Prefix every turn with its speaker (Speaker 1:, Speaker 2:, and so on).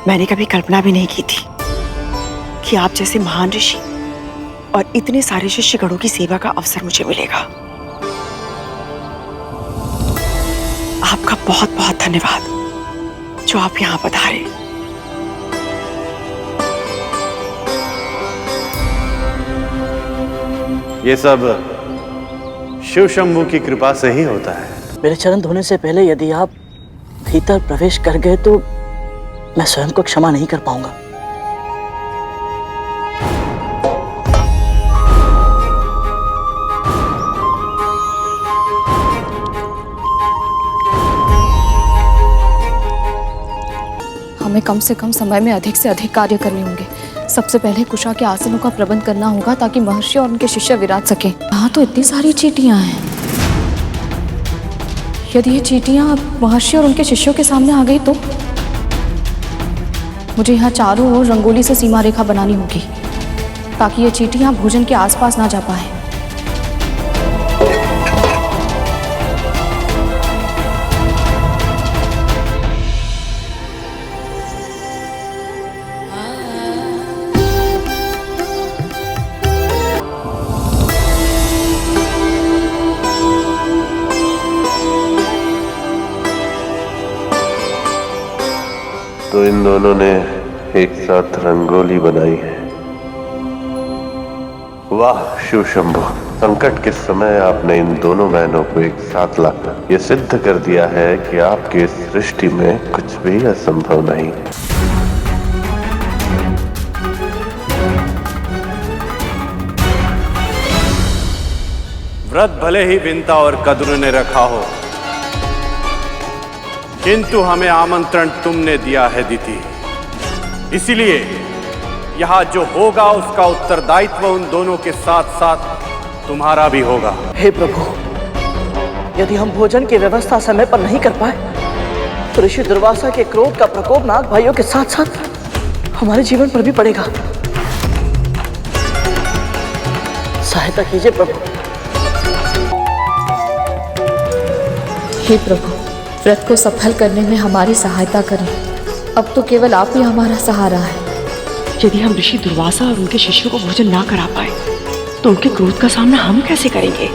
Speaker 1: मैंने कभी कल्पना भी नहीं की थी कि आप जैसे महान ऋषि और इतने सारे शिष्यगणों की सेवा का अवसर मुझे मिलेगा। आपका बहुत बहुत धन्यवाद जो आप यहाँ पधारे।
Speaker 2: ये सब शिव शंभू की कृपा से ही होता है।
Speaker 3: मेरे चरण धोने से पहले यदि आप भीतर प्रवेश कर गए तो मैं स्वयं को क्षमा नहीं कर पाऊंगा।
Speaker 4: हमें कम से कम समय में अधिक से अधिक कार्य करने होंगे। सबसे पहले कुशा के आसनों का प्रबंध करना होगा ताकि महर्षि और उनके शिष्य विराज सकें। यहाँ तो इतनी सारी चींटियां हैं। यदि ये चींटियां महर्षि और उनके शिष्यों के सामने आ गई तो मुझे यहाँ चारों ओर रंगोली से सीमा रेखा बनानी होगी ताकि ये चींटियां भोजन के आसपास ना जा पाए।
Speaker 2: तो इन दोनों ने एक साथ रंगोली बनाई है। वाह शिव शंभू, संकट के समय आपने इन दोनों बहनों को एक साथ लाकर यह सिद्ध कर दिया है कि आपके इस सृष्टि में कुछ भी असंभव नहीं। व्रत भले ही विंता और कद्रू ने रखा हो, किंतु हमें आमंत्रण तुमने दिया है दीति। इसीलिए यहाँ जो होगा उसका उत्तरदायित्व उन दोनों के साथ साथ तुम्हारा भी होगा।
Speaker 3: हे प्रभु, यदि हम भोजन की व्यवस्था समय पर नहीं कर पाए तो ऋषि दुर्वासा के क्रोध का प्रकोप नाग भाइयों के साथ साथ हमारे जीवन पर भी पड़ेगा। सहायता कीजिए प्रभु।
Speaker 4: हे प्रभु, व्रत को सफल करने में हमारी सहायता करें। अब तो केवल आप ही हमारा सहारा है।
Speaker 1: यदि हम ऋषि दुर्वासा और उनके शिष्यों को भोजन ना करा पाए तो उनके क्रोध का सामना हम कैसे करेंगे?